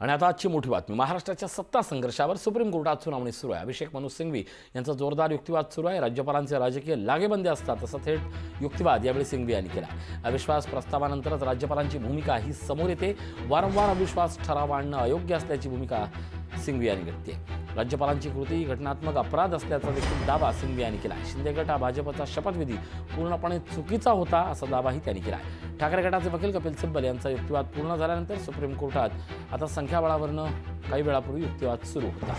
आणि आता आजची मोठी बातमी. महाराष्ट्राच्या सत्ता संघर्षावर सुप्रीम कोर्टात सुनावणी सुरू आहे. अभिषेक मनु सिंघवी यांचा जोरदार युक्तिवाद सुरू आहे. राज्यपालांचे राजकीय लागेबंदे असतात असं थेट युक्तिवाद यावेळी सिंघवी यांनी केला. अविश्वास प्रस्तावानंतरच राज्यपालांची भूमिका ही समोर येते. वारंवार अविश्वास ठराव आणणं अयोग्य असल्याची भूमिका सिंघवी यांनी घेतली आहे. राज्यपालांची कृती घटनात्मक अपराध असल्याचा देखील दावा सिंघवी यांनी केला. शिंदे गट हा भाजपचा शपथविधी पूर्णपणे चुकीचा होता असा दावाही त्यांनी केला. ठाकरे गटाचे वकील कपिल सिब्बल यांचा युक्तिवाद पूर्ण झाल्यानंतर सुप्रीम कोर्टात आता संख्याबळावरनं काही वेळापूर्वी युक्तिवाद सुरू होता.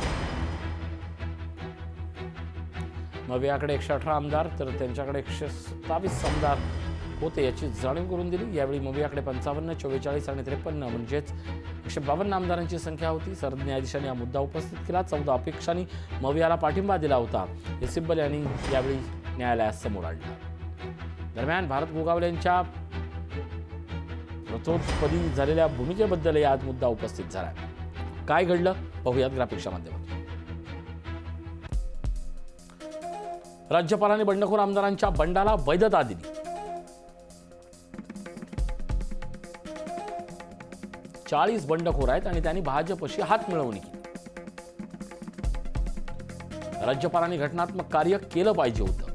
मवियाकडे 118 आमदार तर त्यांच्याकडे 127 आमदार होते याची जाणीव करून दिली. यावेळी मवियाकडे 55, 44 आणि 53 म्हणजेच 152 आमदारांची संख्या होती. सरन्यायाधीशांनी हा मुद्दा उपस्थित केला. 14 अपेक्षांनी मवियाला पाठिंबा दिला होता हे सिब्बल यांनी यावेळी न्यायालयासमोर आणलं. दरम्यान भारत गोगावले यांच्या रथोत्पदी झालेल्या भूमिकेबद्दलही आज मुद्दा उपस्थित झाला. काय घडलं पाहूयात ग्राफिक्सच्या माध्यमातून. राज्यपालांनी बंडखोर आमदारांच्या बंडाला वैधता दिली. 40 बंडखोर आहेत आणि त्यांनी भाजपशी हात मिळवणी केली. राज्यपालांनी घटनात्मक कार्य केलं पाहिजे होतं.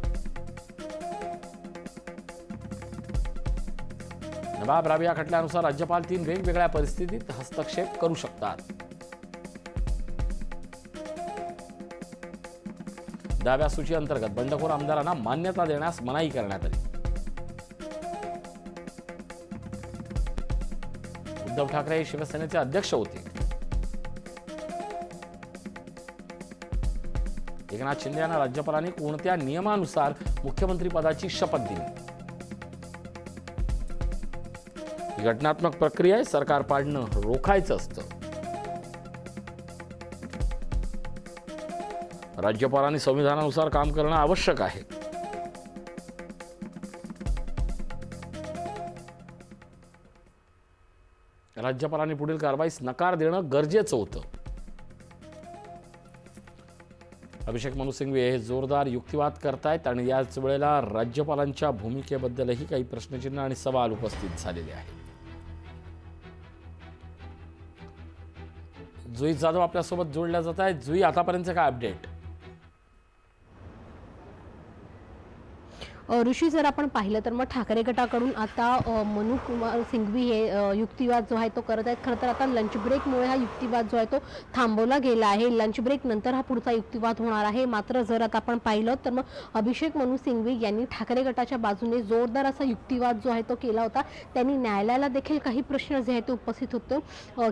नवाब राबिया खटल्यानुसार राज्यपाल 3 वेगवेगळ्या परिस्थितीत हस्तक्षेप करू शकतात. 10व्या सूची अंतर्गत बंडखोर आमदारांना मान्यता देण्यास मनाई करण्यात आली. उद्धव ठाकरे हे शिवसेनेचे अध्यक्ष होते. एकनाथ शिंदे यांना राज्यपालांनी कोणत्या नियमानुसार मुख्यमंत्री पदाची शपथ दिली. ही घटनात्मक प्रक्रिया आहे. सरकार पाडणं रोखायचं असतं. राज्यपालांनी संविधानानुसार काम करणं आवश्यक आहे. राज्यपालांनी पुढील कारवाईस नकार देणं गरजेचं होतं. अभिषेक मनु सिंघवी हे जोरदार युक्तिवाद करतायत आणि याच वेळेला राज्यपालांच्या भूमिकेबद्दलही काही प्रश्नचिन्ह आणि सवाल उपस्थित झालेले आहेत. जुई जाधव आपल्यासोबत जोडल्या जात आहेत. जुई, आतापर्यंत काय अपडेट? ऋषी, जर आपण पाहिलं तर मग ठाकरे गटाकडून आता मनु कुमार सिंघवी हे युक्तिवाद जो आहे तो करत आहेत. खरं तर आता लंच ब्रेकमुळे हा युक्तिवाद जो आहे तो थांबवला गेला आहे. लंच ब्रेक नंतर हा पुढचा युक्तिवाद होणार आहे. मात्र जर आता आपण पाहिलं तर मग अभिषेक मनु सिंघवी यांनी ठाकरे गटाच्या बाजूने जोरदार असा युक्तिवाद जो आहे तो केला होता. त्यांनी न्यायालयाला देखील काही प्रश्न जे आहेत ते उपस्थित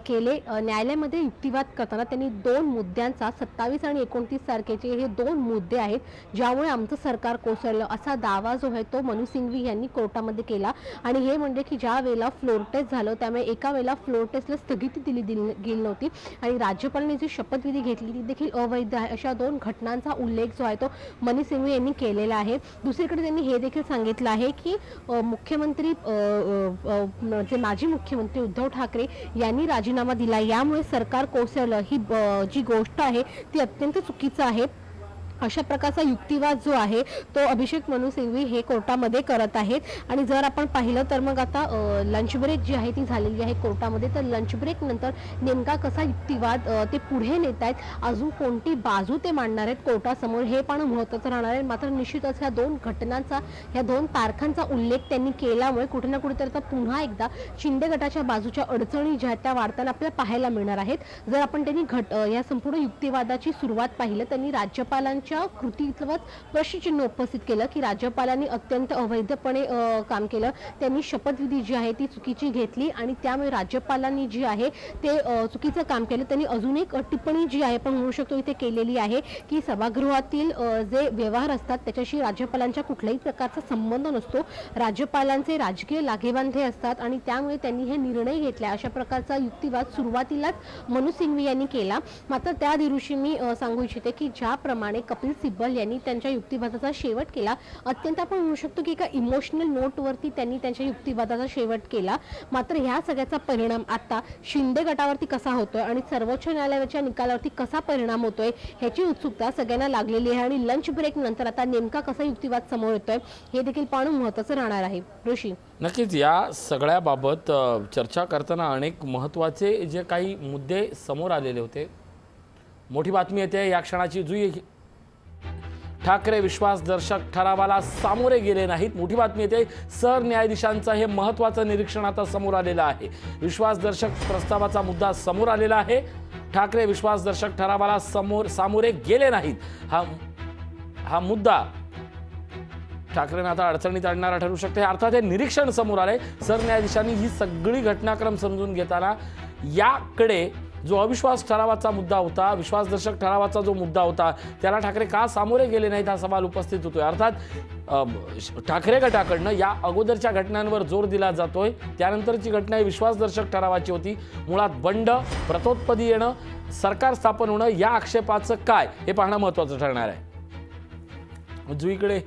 केले. न्यायालयामध्ये युक्तिवाद करताना त्यांनी 2 मुद्द्यांचा 27 आणि 29 तारखेचे हे 2 मुद्दे आहेत ज्यामुळे आमचं सरकार कोसळलं असा दावा जो आहे तो मनु सिंघवी यांनी कोर्टामध्ये केला. आणि हे म्हणजे की ज्या वेळेला फ्लोर टेस्ट झालं त्यामुळे एका वेळेला फ्लोर टेस्टला स्थगिती दिली गेली नव्हती आणि राज्यपालांनी जी शपथविधी घेतली ती देखील अवैध आहे अशा 2 घटनांचा उल्लेख जो आहे तो मनु सिंघवी यांनी केलेला आहे. दुसरीकडे त्यांनी हे देखील सांगितलं आहे की मुख्यमंत्री जे माजी मुख्यमंत्री उद्धव ठाकरे यांनी राजीनामा दिला यामुळे सरकार कोसळलं ही जी गोष्ट आहे ती अत्यंत चुकीचं आहे. अशा प्रकारचा युक्तिवाद जो आहे तो अभिषेक मनु सिंघवी हे कोर्टामध्ये करत आहेत. आणि जर आपण पाहिलं तर मग आता लंच ब्रेक जी आहे ती झालेली आहे कोर्टामध्ये. तर लंच ब्रेक नंतर नेमका कसा युक्तिवाद ते पुढे नेत आहेत, अजून कोणती बाजू ते मांडणार आहेत कोर्टासमोर हे पण महत्त्वाचं राहणार आहे. मात्र निश्चितच ह्या 2 घटनांचा, ह्या 2 तारखांचा उल्लेख त्यांनी केल्यामुळे कुठे ना कुठेतरी आता पुन्हा एकदा शिंदे गटाच्या बाजूच्या अडचणी ज्या त्या वाढताना आपल्याला पाहायला मिळणार आहेत. जर आपण त्यांनी या संपूर्ण युक्तिवादाची सुरुवात पाहिलं त्यांनी राज्यपालांच्या कृतीवर प्रश्नचिन्ह उपस्थित केलं की राज्यपालांनी अत्यंत अवैधपणे काम केलं. त्यांनी शपथविधी जी आहे ती चुकीची घेतली आणि त्यामुळे राज्यपालांनी जी आहे ते चुकीचं काम केलं. त्यांनी अजून एक टिप्पणी जी आहे पण म्हणू शकतो इथे केलेली आहे की सभागृहातील जे व्यवहार असतात त्याच्याशी राज्यपालांच्या कुठल्याही प्रकारचा संबंध नसतो. राज्यपालांचे राजकीय लागेबांधे असतात आणि त्यामुळे त्यांनी हे निर्णय घेतला. अशा प्रकारचा युक्तिवाद सुरुवातीलाच मनु सिंघवी यांनी केला. मात्र त्या दिवशी मी सांगू इच्छिते की ज्याप्रमाणे कपिल सिब्बल यांनी त्यांच्या युक्तिवादाचा शेवट केला. अत्यंत आपण म्हणू शकतो की एका इमोशनल नोटवरती त्यांनी त्यांच्या युक्तिवादाचा शेवट केला. मात्र ह्या सगळ्याचा परिणाम आता शिंदे गटावरती कसा होतोय आणि सर्वोच्च न्यायालयाच्या निकालावरती कसा परिणाम होतोय ह्याची उत्सुकता सगळ्यांना लागलेली आहे. आणि लंच ब्रेक नंतर आता नेमका कसा युक्तिवाद समोर येतोय हे देखील पाहणं महत्त्वाचं राहणार आहे. ऋषी, नक्कीच या सगळ्याबाबत चर्चा करताना अनेक महत्त्वाचे जे काही मुद्दे समोर आलेले होते. मोठी बातमी येते या क्षणाची. जुई ठाकरे विश्वासदर्शक ठरावाला सामोरे गेले नाहीत. मोठी बातमी येते. सरन्यायाधीशांचं हे महत्त्वाचं निरीक्षण आता समोर आलेलं आहे. विश्वासदर्शक प्रस्तावाचा मुद्दा समोर आलेला आहे. ठाकरे विश्वासदर्शक ठरावाला सामोरे गेले नाहीत. हा मुद्दा ठाकरेंना आता अडचणीत आणणारा ठरू शकते. अर्थात हे निरीक्षण समोर आले. सरन्यायाधीशांनी ही सगळी घटनाक्रम समजून घेताना याकडे जो अविश्वास ठरावाचा मुद्दा होता, विश्वासदर्शक ठरावाचा जो मुद्दा होता, त्याला ठाकरे का सामोरे गेले नाहीत हा सवाल उपस्थित होतोय. अर्थात ठाकरे गटाकडनं या अगोदरच्या घटनांवर जोर दिला जातोय. त्यानंतरची घटना ही विश्वासदर्शक ठरावाची होती. मुळात बंड, प्रतोत्पदी येणं, सरकार स्थापन होणं या आक्षेपाचं काय हे पाहणं महत्त्वाचं ठरणार आहे. जुईकडे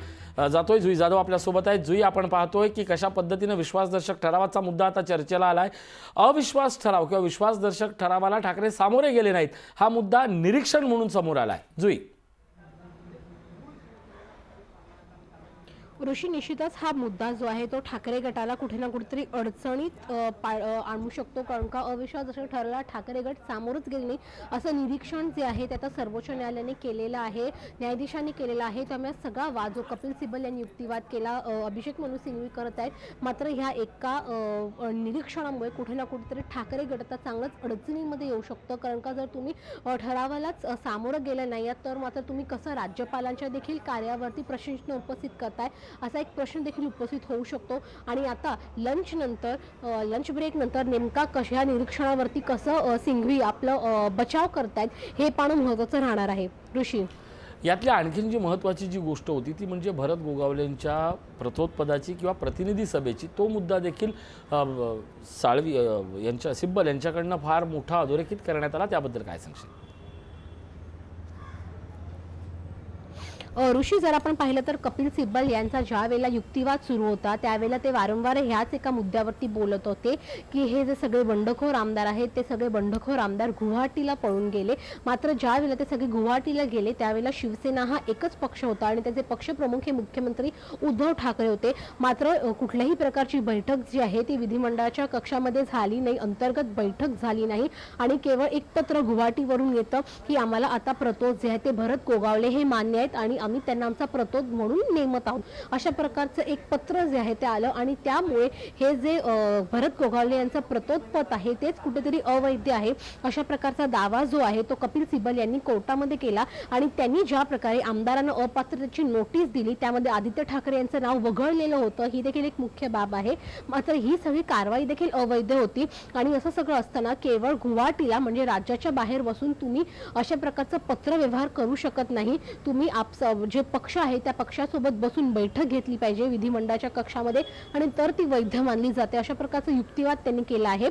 जातोय. जुई जाधव आपल्यासोबत आहे. जुई, आपण पाहतोय की कशा पद्धतीनं विश्वासदर्शक ठरावाचा मुद्दा आता चर्चेला आलाय. अविश्वास ठराव किंवा विश्वासदर्शक ठरावाला ठाकरे सामोरे गेले नाहीत हा मुद्दा निरीक्षण म्हणून समोर आलाय. जुई, ऋषी, निश्चितच हा मुद्दा जो आहे तो ठाकरे गटाला कुठे ना कुठेतरी अडचणीत आणू शकतो. कारण का अविश्वासदर्शक ठरावाला ठाकरे गट सामोरच गेले नाही असं निरीक्षण जे आहे ते आता सर्वोच्च न्यायालयाने केलेलं आहे, न्यायाधीशांनी केलेलं आहे. त्यामुळे सगळा वाद जो कपिल सिब्बल यांनी युक्तिवाद केला, अभिषेक मनु सिंघवी करत आहेत. मात्र ह्या एका निरीक्षणामुळे कुठे ना कुठेतरी ठाकरे गट आता चांगलंच अडचणीमध्ये येऊ शकतो. कारण का जर तुम्ही ठरावालाच सामोरं गेलं नाही तर मात्र तुम्ही कसं राज्यपालांच्या देखील कार्यावरती प्रश्न उपस्थित करताय असा एक प्रश्न देखील उपस्थित होऊ शकतो. आणि आता लंच ब्रेक नंतर नेमका कशा निरीक्षणावरती कसं सिंघवी आपलं बचाव करतायत हे पाहणं महत्त्वाचं राहणार आहे. ऋषी, यातल्या आणखीन जी महत्त्वाची जी गोष्ट होती ती म्हणजे भरत गोगावलेंच्या प्रतोत्पदाची किंवा प्रतिनिधी सभेची. तो मुद्दा देखील साळवी सिब्बल यांच्याकडनं फार मोठा अधोरेखित करण्यात आला. त्याबद्दल काय सांगशील? ऋषी, जर आपण पाहिलं तर कपिल सिब्बल यांचा ज्या वेळेला युक्तिवाद सुरू होता त्यावेळेला ते वारंवार ह्याच एका मुद्द्यावरती बोलत होते की हे जे सगळे बंडखोर आमदार आहेत ते सगळे बंडखोर आमदार गुवाहाटीला पळून गेले. मात्र ज्या वेळेला ते सगळे गुवाहाटीला गेले त्यावेळेला शिवसेना हा एकच पक्ष होता आणि त्याचे पक्षप्रमुख हे मुख्यमंत्री उद्धव ठाकरे होते. मात्र कुठल्याही प्रकारची बैठक जी आहे ती विधिमंडळाच्या कक्षामध्ये झाली नाही, अंतर्गत बैठक झाली नाही आणि केवळ एक पत्र गुवाहाटीवरून येतं की आम्हाला आता प्रतोद जे आहे ते भरत गोगावले हे मान्य आहेत आणि आम्ही त्यांना आमचा प्रतोद म्हणून नेमत आहोत. अशा प्रकारचं एक पत्र जे आहे ते आलं आणि त्यामुळे हे जे भरत गोगावले यांचं प्रतोदपद आहे तेच कुठेतरी अवैध आहे अशा प्रकारचा दावा जो आहे तो कपिल सिब्बल यांनी कोर्टामध्ये केला. आणि त्यांनी ज्या प्रकारे आमदारांना अपात्रतेची नोटीस दिली त्यामध्ये आदित्य ठाकरे यांचं नाव वगळलेलं होतं ही देखील एक मुख्य बाब आहे. मात्र ही सगळी कारवाई देखील अवैध होती. आणि असं सगळं असताना केवळ गुवाहाटीला म्हणजे राज्याच्या बाहेर बसून तुम्ही अशा प्रकारचं पत्रव्यवहार करू शकत नाही. तुम्ही जे पक्ष आहे त्या पक्षासोबत बसून बैठक घेतली पाहिजे विधिमंडळाच्या कक्षामध्ये आणि तर ती वैध मानली जाते. अशा प्रकारचा युक्तिवाद त्यांनी केला आहे.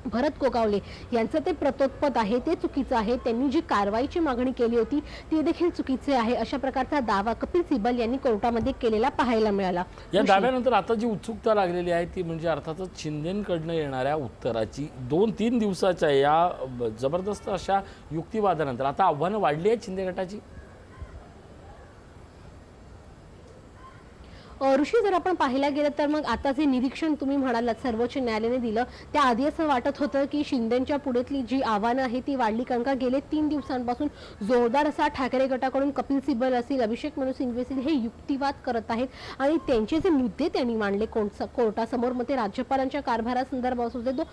भरत गोगावले यांचं ते प्रतोत्पद आहे ते चुकीचं आहे. त्यांनी जी कारवाईची मागणी केली होती ती देखील चुकीची आहे अशा प्रकारचा दावा कपिल सिब्बल यांनी कोर्टामध्ये केलेला पाहायला मिळाला. या दाव्यानंतर आता जी उत्सुकता लागलेली आहे ती म्हणजे अर्थातच शिंदेकडनं येणाऱ्या उत्तराची. 2-3 दिवसाच्या या जबरदस्त अशा युक्तिवादानंतर आता आव्हानं वाढली आहेत शिंदे गटाची. ऋषी, जर आपण पाहायला गेलं तर मग आता जे निरीक्षण तुम्ही म्हणालात सर्वोच्च न्यायालयाने दिलं त्याआधी असं वाटत होतं की शिंदेच्या पुढेतली जी आव्हानं आहे ती वाढली. कारण का गेले 3 दिवसांपासून जोरदार असा ठाकरे गटाकडून कपिल सिब्बल असतील, अभिषेक मनु सिंघवी असतील हे युक्तिवाद करत आहेत आणि त्यांचे जे मुद्दे त्यांनी मांडले कोर्टासमोर मग ते राज्यपालांच्या कारभारासंदर्भात असू दे, तो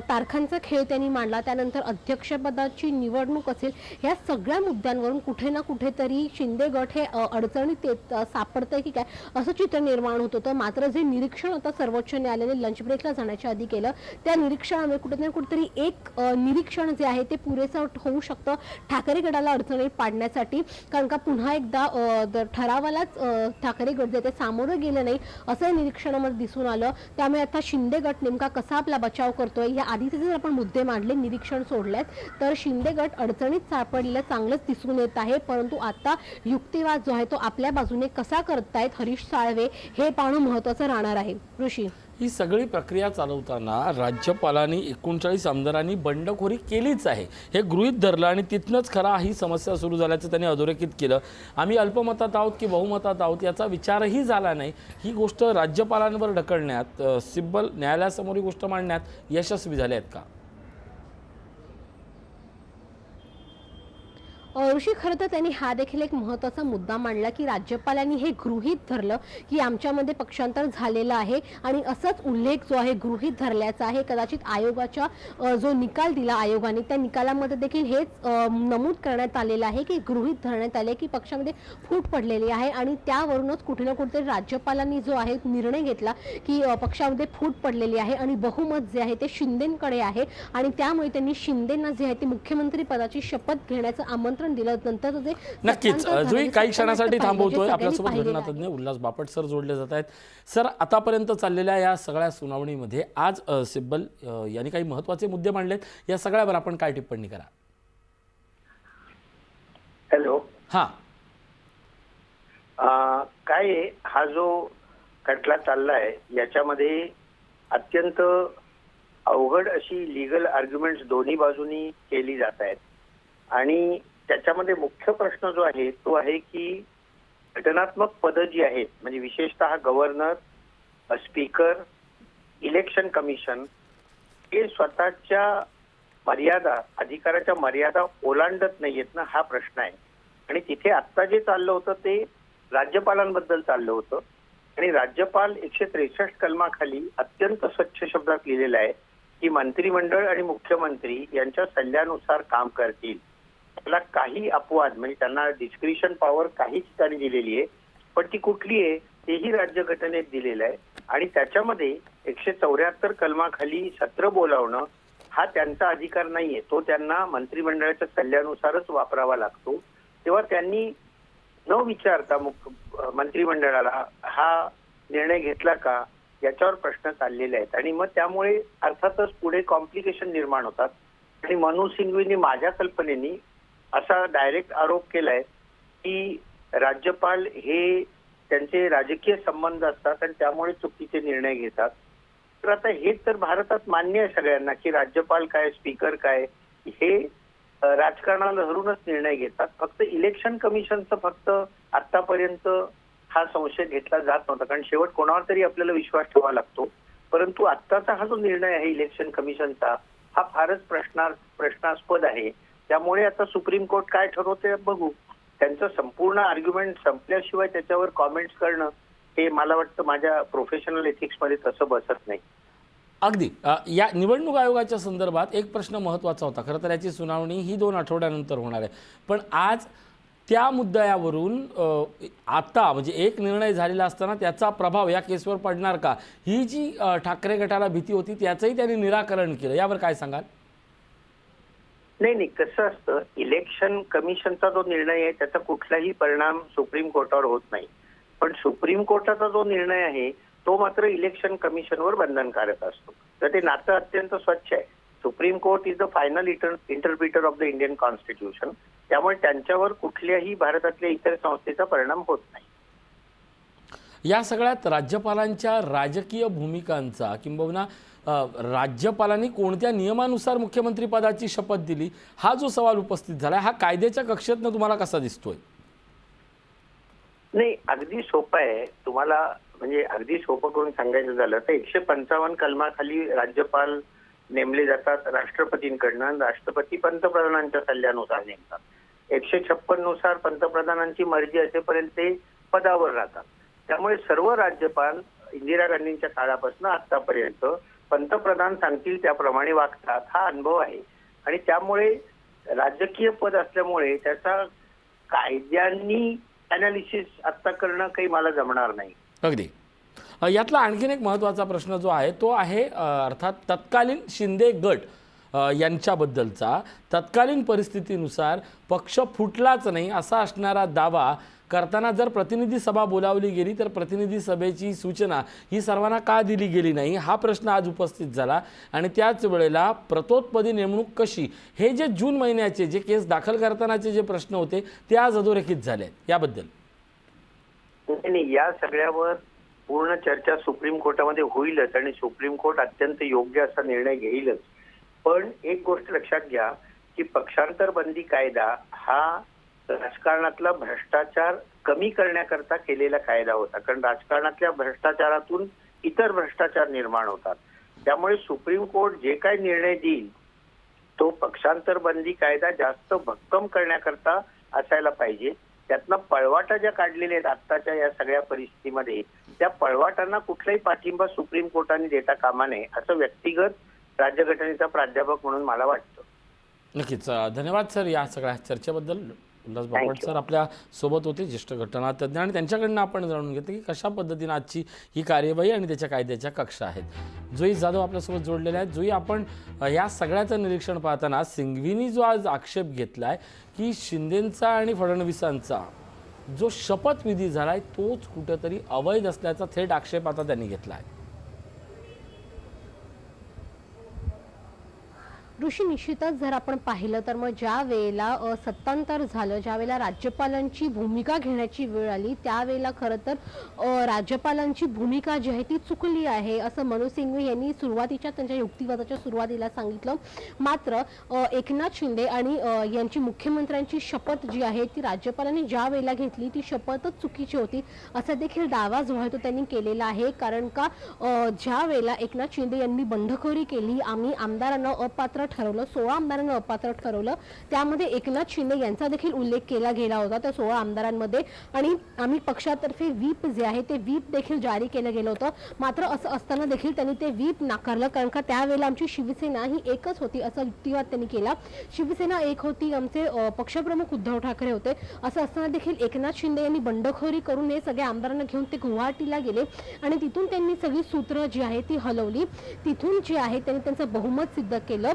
तारखांचा खेळ त्यांनी मांडला, त्यानंतर अध्यक्षपदाची निवडणूक असेल, ह्या सगळ्या मुद्द्यांवरून कुठे ना कुठेतरी शिंदे गट हे अडचणीत सापडतंय की काय असं चित्र निर्माण होत होतं. मात्र जे निरीक्षण आता सर्वोच्च न्यायालयाने लंच ब्रेकला जाण्याच्या आधी केलं, त्या निरीक्षणामुळे कुठेतरी एक निरीक्षण जे आहे ते पुरेसं होऊ शकतं ठाकरे गटाला अडचणीत पाडण्यासाठी. कारण का पुन्हा एकदा ठरावालाच ठाकरे गट जे ते सामोरं गेलं नाही असं निरीक्षणामध्ये दिसून आलं. त्यामुळे आता शिंदे गट नेमका कसा आपला बचाव करतोय, या आधीचे जर आपण मुद्दे मांडले, निरीक्षण सोडलेत, तर शिंदे गट अडचणीत सापडलेलं चांगलंच दिसून येत आहे. परंतु आता युक्तिवाद जो आहे तो आपल्या बाजूने कसा करतायत हरीश साळवे हे पाहणं महत्त्वाचं राहणार आहे. ऋषी, ही सगळी प्रक्रिया चालवताना राज्यपालांनी 39 आमदारांनी बंडखोरी केलीच आहे हे गृहीत धरलं आणि तिथनंच खरा ही समस्या सुरू झाल्याचं त्यांनी अधोरेखित केलं. आम्ही अल्पमतात आहोत की बहुमतात आहोत याचा विचारही झाला नाही. ही गोष्ट राज्यपालांवर ढकलण्यात, सिब्बल न्यायालयासमोर ही गोष्ट मांडण्यात यशस्वी झाले आहेत का? ऋषी, खरं तर त्यांनी हा देखील एक महत्त्वाचा मुद्दा मांडला की राज्यपालांनी हे गृहीत धरलं की आमच्यामध्ये पक्षांतर झालेलं आहे आणि असंच उल्लेख जो आहे गृहीत धरल्याचा आहे. कदाचित आयोगाच्या जो निकाल दिला आयोगाने त्या निकालामध्ये देखील हेच नमूद करण्यात आलेलं आहे की गृहीत धरण्यात आले की पक्षामध्ये फूट पडलेली आहे आणि त्यावरूनच कुठे ना कुठेतरी राज्यपालांनी जो आहे निर्णय घेतला की पक्षामध्ये फूट पडलेली आहे आणि बहुमत जे आहे ते शिंदेकडे आहे आणि त्यामुळे त्यांनी शिंदेंना जे आहे ते मुख्यमंत्री पदाची शपथ घेण्याचं आमंत्रण दिलं. नंतर नक्कीच जुई काही क्षणासाठी थांबवतोय. आपल्यासोबत घटनातज्ञ उल्हास बापट सर जोडले जात आहेत. सर, आतापर्यंत चाललेल्या या सगळ्या सुनावणीमध्ये आज सिब्बल यांनी काही महत्त्वाचे मुद्दे मांडलेत, या सगळ्यावर आपण काय टिप्पणी करा? हॅलो. हां, काय हा जो खटला चाललाय याच्यामध्ये अत्यंत अवघड अशी लीगल आर्ग्युमेंट्स दोन्ही बाजूनी केली जात आहेत आणि त्याच्यामध्ये मुख्य प्रश्न जो आहे तो आहे की घटनात्मक पदं जी आहेत म्हणजे विशेषतः गव्हर्नर, स्पीकर, इलेक्शन कमिशन हे स्वतःच्या मर्यादा, अधिकाराच्या मर्यादा ओलांडत नाहीयेत ना, हा प्रश्न आहे. आणि तिथे आत्ता जे चाललं होतं ते राज्यपालांबद्दल चाललं होतं आणि राज्यपाल 163 कलमाखाली अत्यंत स्वच्छ शब्दात लिहिलेलं आहे की मंत्रिमंडळ आणि मुख्यमंत्री यांच्या सल्ल्यानुसार काम करतील. त्याला काही अपवाद म्हणजे त्यांना डिस्क्रिशन पॉवर काही ठिकाणी दिलेली आहे, पण ती कुठली आहे तेही राज्यघटनेत दिलेलं आहे आणि त्याच्यामध्ये 174 कलमाखाली सत्र बोलावणं हा त्यांचा अधिकार नाहीये, तो त्यांना मंत्रिमंडळाच्या सल्ल्यानुसारच वापरावा लागतो. तेव्हा त्यांनी न विचारता मंत्रिमंडळाला हा निर्णय घेतला का याच्यावर प्रश्न चाललेले आहेत आणि मग त्यामुळे अर्थातच पुढे कॉम्प्लिकेशन निर्माण होतात. आणि मनू सिंघवींनी माझ्या कल्पनेनी असा डायरेक्ट आरोप केलाय की राज्यपाल हे त्यांचे राजकीय संबंध असतात आणि त्यामुळे चुकीचे निर्णय घेतात. तर आता हे तर भारतात मान्य आहे सगळ्यांना की राज्यपाल काय, स्पीकर काय हे राजकारणाला धरूनच निर्णय घेतात. फक्त इलेक्शन कमिशनचं फक्त आतापर्यंत हा संशय घेतला जात नव्हता, कारण शेवट कोणावर तरी आपल्याला विश्वास ठेवावा लागतो. परंतु आत्ताचा हा जो निर्णय आहे इलेक्शन कमिशनचा हा फारच प्रश्नास्पद आहे. त्यामुळे आता सुप्रीम कोर्ट काय ठरवते बघू. त्यांचं संपूर्ण आर्ग्युमेंट संपल्याशिवाय त्याच्यावर कॉमेंट्स करणं हे मला वाटतं माझ्या प्रोफेशनल एथिक्समध्ये तसं बसत नाही. अगदी. या निवडणूक आयोगाच्या संदर्भात एक प्रश्न महत्त्वाचा होता. खरं तर याची सुनावणी ही 2 आठवड्यानंतर होणार आहे, पण आज त्या मुद्द्यावरून आता म्हणजे एक निर्णय झालेला असताना त्याचा प्रभाव या केसवर पडणार का, ही जी ठाकरे गटाला भीती होती त्याचंही त्यांनी निराकरण केलं. यावर काय सांगाल? नाही, कसं असतं, इलेक्शन कमिशनचा जो निर्णय आहे त्याचा कुठलाही परिणाम सुप्रीम कोर्टावर होत नाही, पण सुप्रीम कोर्टाचा जो निर्णय आहे तो मात्र इलेक्शन कमिशनवर बंधनकारक असतो. तर ते नातं अत्यंत स्वच्छ आहे. Supreme court is the final interpreter of the Indian constitution. त्यामुळे त्यांच्यावर कुठल्याही भारतातल्या इतर संस्थेचा परिणाम होत नाही. या सगळ्यात राज्यपालांच्या राजकीय भूमिकांचा किंबहुना राज्यपालांनी कोणत्या नियमानुसार मुख्यमंत्री पदाची शपथ दिली हा जो सवाल उपस्थित झाला हा कायद्याच्या कक्षेतनं तुम्हाला कसा दिसतोय? नाही, अगदी सोपं आहे. तुम्हाला म्हणजे अगदी सोपं करून सांगायचं झालं तर 155 कलमाखाली राज्यपाल नेमले जातात राष्ट्रपतींकडनं, राष्ट्रपती पंतप्रधानांच्या सल्ल्यानुसार नेमतात. 156 नुसार पंतप्रधानांची मर्जी असेपर्यंत ते पदावर राहतात. त्यामुळे सर्व राज्यपाल इंदिरा गांधींच्या काळापासून आतापर्यंत पंतप्रधान सांगतील त्याप्रमाणे वागतात, हा अनुभव आहे. आणि त्यामुळे राजकीय पद असल्यामुळे त्याचा कायद्यांनी अनालिसिस आता करणं काही मला जमणार नाही. अगदी यातला आणखीन एक महत्त्वाचा प्रश्न जो आहे तो आहे अर्थात तत्कालीन शिंदे गट यांच्याबद्दलचा. तत्कालीन परिस्थितीनुसार पक्ष फुटलाच नाही असा असणारा दावा करताना जर प्रतिनिधी सभा बोलावली गेली तर प्रतिनिधी सभेची सूचना ही सर्वांना का दिली गेली नाही हा प्रश्न आज उपस्थित झाला. आणि त्याच वेळेला प्रतोत्पदी नेमणूक कशी, हे जे जून महिन्याचे जे केस दाखल करतानाचे जे प्रश्न होते ते आज अधोरेखित झाले. याबद्दल नाही, या सगळ्यावर पूर्ण चर्चा सुप्रीम कोर्टामध्ये होईलच आणि सुप्रीम कोर्ट अत्यंत योग्य असा निर्णय घेईलच. पण एक गोष्ट लक्षात घ्या की पक्षांतर बंदी कायदा हा राजकारणातला भ्रष्टाचार कमी करण्याकरता केलेला कायदा होता, कारण राजकारणातल्या भ्रष्टाचारातून इतर भ्रष्टाचार निर्माण होतात. त्यामुळे सुप्रीम कोर्ट जे काही निर्णय देईल तो पक्षांतर बंदी कायदा जास्त भक्कम करण्याकरता असायला पाहिजे. त्यातनं पळवाटा ज्या काढलेल्या आहेत आत्ताच्या या सगळ्या परिस्थितीमध्ये त्या पळवाटांना कुठलाही पाठिंबा सुप्रीम कोर्टाने देता कामा नये असं व्यक्तिगत राज्यघटनेचा प्राध्यापक म्हणून मला वाटतं. नक्कीच धन्यवाद सर या सगळ्या चर्चेबद्दल. उल्हास बापट सर आपल्या सोबत होते, ज्येष्ठ घटनातज्ञ, आणि त्यांच्याकडनं आपण जाणून घेतलं की कशा पद्धतीने आजची ही कार्यवाही आणि त्याच्या कायद्याच्या कक्षा आहेत. जुई जाधव आपल्यासोबत जोडलेले आहेत. जुई, आपण या सगळ्याचं निरीक्षण पाहताना सिंघवींनी जो आज आक्षेप घेतला आहे की शिंदेंचा आणि फडणवीसांचा जो शपथविधी झाला आहे तोच कुठेतरी अवैध असल्याचा थेट आक्षेप आता त्यांनी घेतला आहे. ऋषी, निश्चितच जर आपण पाहिलं तर मग ज्या वेळेला सत्तांतर झालं, ज्या वेळेला राज्यपालांची भूमिका घेण्याची वेळ आली त्यावेळेला खरं तर राज्यपालांची भूमिका जी आहे ती चुकली आहे असं मनोज सिंघवी यांनी सुरुवातीच्या त्यांच्या युक्तिवादाच्या सुरुवातीला सांगितलं. मात्र एकनाथ शिंदे आणि यांची मुख्यमंत्र्यांची शपथ जी आहे ती राज्यपालांनी ज्या वेळेला घेतली ती शपथच चुकीची होती असा देखील दावा जो आहे तो त्यांनी केलेला आहे. कारण का ज्या वेळेला एकनाथ शिंदे यांनी बंडखोरी केली, आम्ही आमदारांना अपात्र ठरवलं, 16 आमदारांना अपात्र ठरवलं, त्यामध्ये एकनाथ शिंदे यांचा देखील उल्लेख केला गेला होता त्या 16 आमदारांमध्ये. आणि आम्ही पक्षातर्फे व्हीप जे आहे ते व्हीप देखील जारी केलं गेलं होतं. मात्र असं असताना देखील त्यांनी ते व्हीप नाकारलं, कारण का त्यावेळेला आमची शिवसेना ही एकच होती असा युक्तिवाद त्यांनी केला. शिवसेना एक होती, आमचे पक्षप्रमुख उद्धव ठाकरे होते. असं असताना देखील एकनाथ शिंदे यांनी बंडखोरी करून हे सगळे आमदारांना घेऊन ते गुवाहाटीला गेले आणि तिथून त्यांनी सगळी सूत्र जी आहे ती हलवली. तिथून जे आहे त्यांनी त्यांचं बहुमत सिद्ध केलं.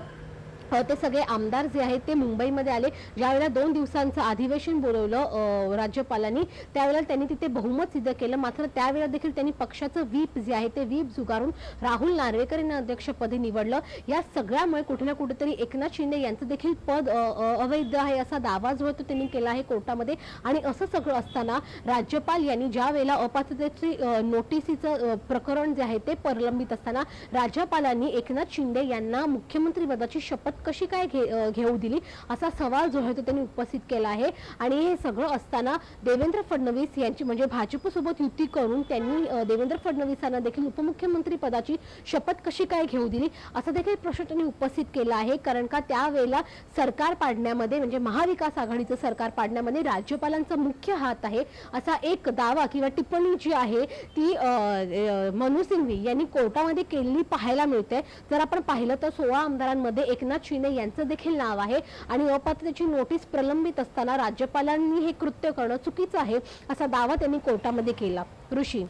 ते सगळे आमदार जे आहेत ते मुंबईमध्ये आले. ज्यावेळेला 2 दिवसांचं अधिवेशन बोलवलं राज्यपालांनी त्यावेळेला त्यांनी तिथे बहुमत सिद्ध केलं. मात्र त्यावेळेला देखील त्यांनी पक्षाचं व्हीप जे आहे ते व्हीप जुगारून राहुल नार्वेकर यांना अध्यक्षपदी निवडलं. या सगळ्यामुळे कुठे ना कुठेतरी एकनाथ शिंदे यांचं देखील पद अवैध आहे असा दावा जो तो त्यांनी केला आहे कोर्टामध्ये. आणि असं सगळं असताना राज्यपाल यांनी ज्या वेळेला अपात्रतेची नोटीसीचं प्रकरण जे आहे ते प्रलंबित असताना राज्यपालांनी एकनाथ शिंदे यांना मुख्यमंत्री पदाची शपथ कशी काय घेऊ दिली असा सवाल जो आहे तो त्यांनी उपस्थित केला आहे. आणि हे सगळं असताना देवेंद्र फडणवीस यांची म्हणजे भाजपसोबत युती करून त्यांनी देवेंद्र फडणवीसांना देखील उपमुख्यमंत्री पदाची शपथ कशी काय घेऊ दिली असा देखील प्रश्न त्यांनी उपस्थित केला आहे. कारण का त्यावेळेला सरकार पाडण्यामध्ये म्हणजे महाविकास आघाडीचं सरकार पाडण्यामध्ये राज्यपालांचा मुख्य हात आहे असा एक दावा किंवा टिप्पणी जी आहे ती मनोज सिंघवी यांनी कोर्टामध्ये केलेली पाहायला मिळते. जर आपण पाहिलं तर 16 आमदारांमध्ये एकनाथ शिंदे यांचं देखील नाव आहे. आणि अपात्रतेची नोटीस प्रलंबित असताना राज्यपालांनी हे कृत्य करणं चुकीचं आहे असा दावा त्यांनी कोर्टामध्ये केला. ऋषी,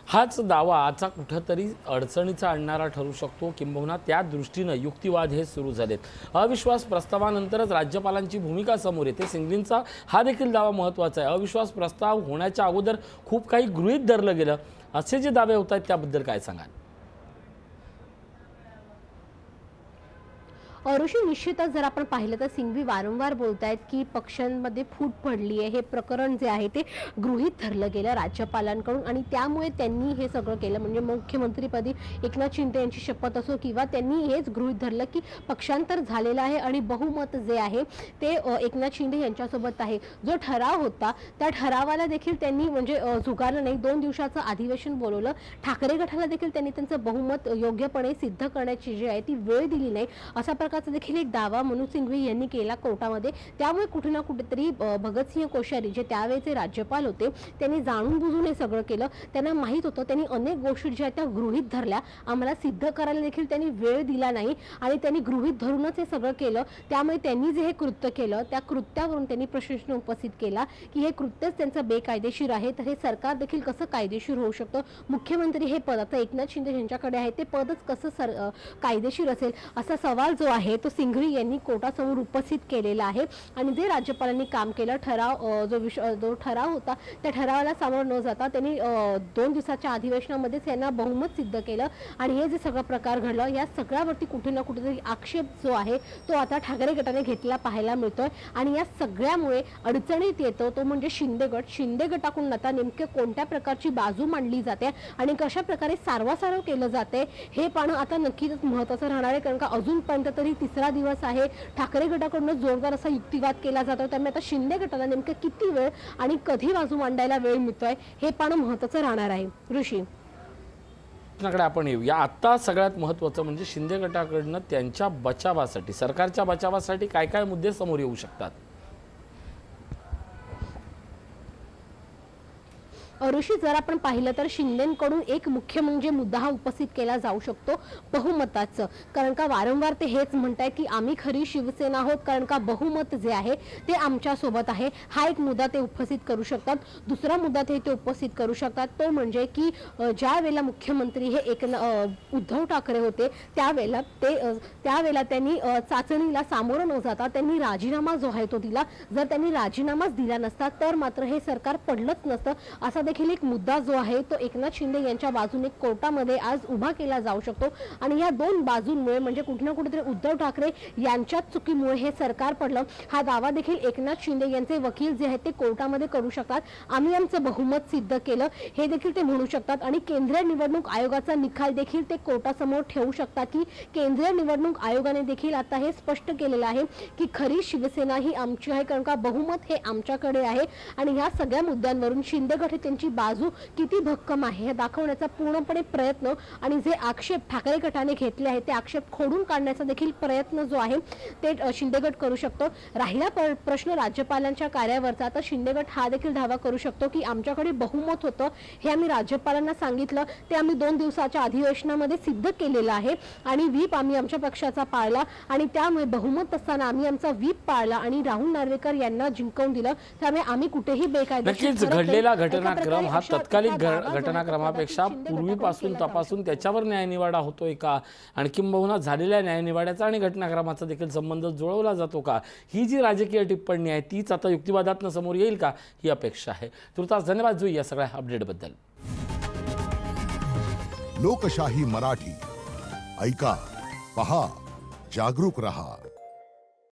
हाच दावा आजचा कुठंतरी अडचणीचा आणणारा ठरू शकतो, किंबहुना त्या दृष्टीनं युक्तिवाद हे सुरू झालेत. अविश्वास प्रस्तावानंतरच राज्यपालांची भूमिका समोर येते. सिंघवींचा हा देखील दावा महत्त्वाचा आहे. अविश्वास प्रस्ताव होण्याच्या अगोदर खूप काही गृहीत धरलं गेलं असे जे दावे होत आहेत त्याबद्दल काय सांगाल? ऋषी, निश्चितच जर आपण पाहिलं तर सिंघवी वारंवार बोलतायत की पक्षांमध्ये फूट पडली आहे. हे प्रकरण जे आहे ते गृहीत धरलं गेलं राज्यपालांकडून आणि त्यामुळे त्यांनी हे सगळं केलं. म्हणजे मुख्यमंत्रीपदी एकनाथ शिंदे यांची शपथ असो किंवा त्यांनी हेच गृहीत धरलं की पक्षांतर झालेलं आहे आणि बहुमत जे आहे ते एकनाथ शिंदे यांच्यासोबत आहे. जो ठराव होता त्या ठरावाला देखील त्यांनी म्हणजे झुगारलं नाही. 2 दिवसाचं अधिवेशन बोलवलं. ठाकरे गटाला देखील त्यांनी त्यांचं बहुमत योग्यपणे सिद्ध करण्याची जी आहे ती वेळ दिली नाही. अशा प्रकारे प्रकारचा देखील एक दावा मनोज सिंघवी यांनी केला कोर्टामध्ये। त्यामुळे कुठे ना कुठेतरी भगतसिंह कोश्यारी जे त्यावेळेचे राज्यपाल होते त्यांनी जाणून बुजून हे सगळं केलं। त्यांना माहित होतं, त्यांनी अनेक गोष्टी ज्या त्या गृहीत धरल्या, आम्हाला सिद्ध करायला देखील त्यांनी वेळ दिला नाही आणि त्यांनी गृहीत धरूनच हे सगळं केलं। त्यामुळे त्यांनी जे हे कृत्य केलं त्या कृत्यावरून त्यांनी प्रश्न उपस्थित केला की हे कृत्यच त्यांचं बेकायदेशीर आहे, तर हे सरकार देखील कसं कायदेशीर होऊ शकतं। मुख्यमंत्री हे पद आता एकनाथ शिंदे यांच्याकडे आहे, ते पदच कसं कायदेशीर असेल असा सवाल जो आहे तो सिंघवी यांनी कोर्टासमोर उपस्थित केलेला आहे। आणि जे राज्यपालांनी काम केलं, जो ठराव होता त्या ठरावाला सामोरं न जाता त्यांनी 2 दिवसाच्या अधिवेशनामध्येच यांना बहुमत सिद्ध केलं आणि हे जे सगळं प्रकार घडलं या सगळ्यावरती कुठे ना कुठेतरी आक्षेप जो आहे तो आता ठाकरे गटाने घेतला पाहायला मिळतोय। आणि या सगळ्यामुळे अडचणीत येतो तो म्हणजे शिंदे गटाकडून आता नेमके कोणत्या प्रकारची बाजू मांडली जाते आणि कशा प्रकारे सारवासारव केलं जाते हे पाहणं आता नक्कीच महत्त्वाचं राहणार आहे। कारण का अजूनपर्यंत तरी 3रा दिवस आहे, ठाकरे गटाकडून जोरदार असा युक्तिवाद केला जातो। त्यामुळे आता शिंदे गटाला नेमकं किती वेळ आणि कधी बाजू मांडायला वेळ मिळतोय हे पाहणं महत्त्वाचं राहणार आहे। ऋषी, कडे आपण येऊया। आता सगळ्यात महत्त्वाचं म्हणजे शिंदे गटाकडनं त्यांच्या बचावासाठी, सरकारच्या बचावासाठी काय काय मुद्दे समोर येऊ शकतात? ऋषी, जर आपण पाहिलं तर शिंदेकडून एक मुख्य म्हणजे मुद्दा हा उपस्थित केला जाऊ शकतो बहुमताचं। कारण का वारंवार ते हेच म्हणतायत की आम्ही खरी शिवसेना आहोत, कारण का बहुमत जे आहे ते आमच्या सोबत आहे। हा एक मुद्दा ते उपस्थित करू शकतात। दुसरा मुद्दा ते उपस्थित करू शकतात तो म्हणजे की ज्या वेळेला मुख्यमंत्री हे उद्धव ठाकरे होते त्यावेळेला त्यांनी चाचणीला सामोरं न जाता त्यांनी राजीनामा जो आहे तो दिला। जर त्यांनी राजीनामाच दिला नसता तर मात्र हे सरकार पडलंच नसतं असा देखील एक मुद्दा जो आहे तो एकनाथ शिंदे यांच्या बाजूने कोर्टामध्ये आज उभा केला जाऊ शकतो। आणि या 2 बाजूंमुळे म्हणजे कुठे ना कुठेतरी उद्धव ठाकरे यांच्याच चुकीमुळे हे सरकार पडलं हा दावा देखील एकनाथ शिंदे यांचे वकील जे आहेत ते कोर्टामध्ये करू शकतात। आम्ही आमचं बहुमत सिद्ध केलं हे देखील ते म्हणू शकतात आणि केंद्रीय निवडणूक आयोगाचा निकाल देखील ते कोर्टासमोर ठेवू शकतात की केंद्रीय निवडणूक आयोगाने देखील आता हे स्पष्ट केलेलं आहे की खरी शिवसेना ही आमची आहे, कारण का बहुमत हे आमच्याकडे आहे। आणि ह्या सगळ्या मुद्द्यांवरून शिंदे गट त्यांची बाजू किती भक्कम आहे हे दाखवण्याचा पूर्णपणे प्रयत्न आणि जे आक्षेप ठाकरे गटाने घेतले आहेत ते आक्षेप खोडून काढण्याचा देखील प्रयत्न जो आहे ते शिंदे गट करू शकतो। राहिला प्रश्न राज्यपालांच्या कार्यावरचा, तर शिंदे गट हा देखील दावा करू शकतो की आमच्याकडे बहुमत होतं हे आम्ही राज्यपालांना सांगितलं, ते आम्ही 2 दिवसाच्या अधिवेशनामध्ये सिद्ध केलेलं आहे आणि व्हीप आम्ही आमच्या पक्षाचा पाळला आणि त्यामुळे बहुमत असताना आम्ही आमचा व्हीप पाळला आणि राहुल नार्वेकर यांना जिंकवून दिलं। त्यामुळे आम्ही कुठेही नक्कीच घडलेला घटनाक्रम हा तत्कालिक घटनाक्रमापेक्षा पूर्वीपासून तपासून त्याच्यावर न्यायनिवाडा होतोय का, आणि किंबहुना झालेल्या न्यायनिवाड्याचा आणि घटनाक्रमाचा देखील संबंध जुळवला जातो का, ही जी राजकीय टिप्पणी आहे तीच आता युक्तिवादातनं समोर येईल का ही अपेक्षा आहे। तुर्तास धन्यवाद जुई या सगळ्या अपडेटबद्दल। लोकशाही मराठी ऐका, पहा, जागरूक रहा।